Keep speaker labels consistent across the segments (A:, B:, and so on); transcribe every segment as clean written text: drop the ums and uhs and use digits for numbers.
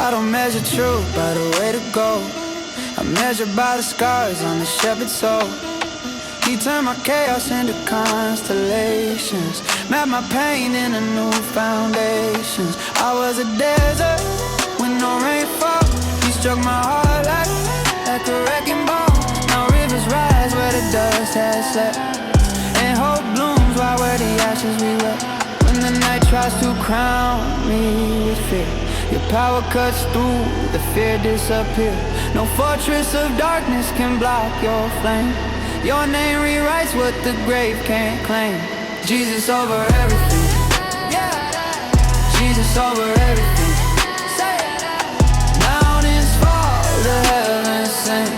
A: I don't measure truth by the way to go. I measure by the scars on the shepherd's soul. He turned my chaos into constellations, mapped my pain into new foundations. I was a desert with no rainfall. He struck my heart like a wrecking ball. Now rivers rise where the dust has slept, and hope blooms while where the ashes we wept. When the night tries to crown me with fear, your power cuts through, the fear disappears. No fortress of darkness can block your flame. Your name rewrites what the grave can't claim. Jesus over everything. Jesus over everything. Mountains fall, the heavens sing.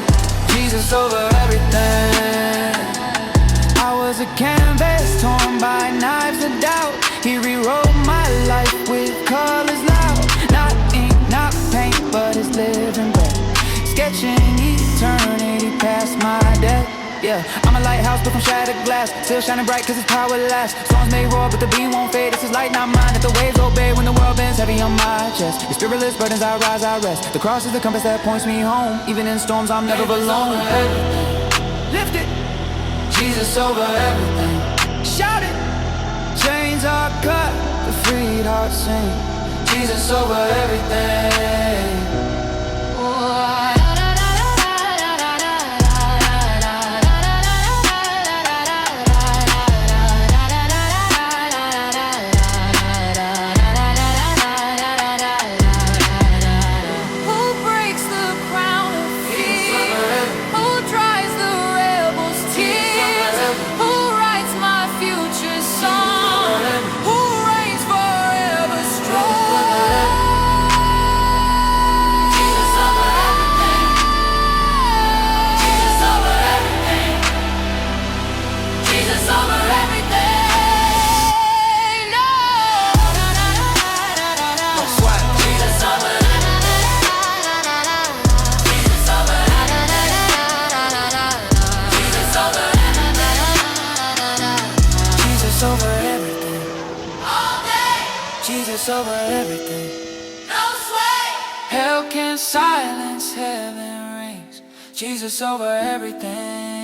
A: Jesus over everything. I was a canvas torn by knives of doubt. He rewrote my life with colors loud. Not ink, not paint, but his living breath, sketching eternity past my death. Yeah, I'm a lighthouse built from shattered glass, still shining bright cause its power lasts. Storms may roar but the beam won't fade. It's his light, not mine, that the waves obey when the world bends heavy on my chest. Your spiritless burdens, I rise, I rest. The cross is the compass that points me home. Even in storms I'm never alone. Lift it. Jesus over everything. Shout it. Chains are cut, the freed heart sing. Jesus over everything. Jesus over everything. No sway. Hell can silence, heaven rings. Jesus over everything.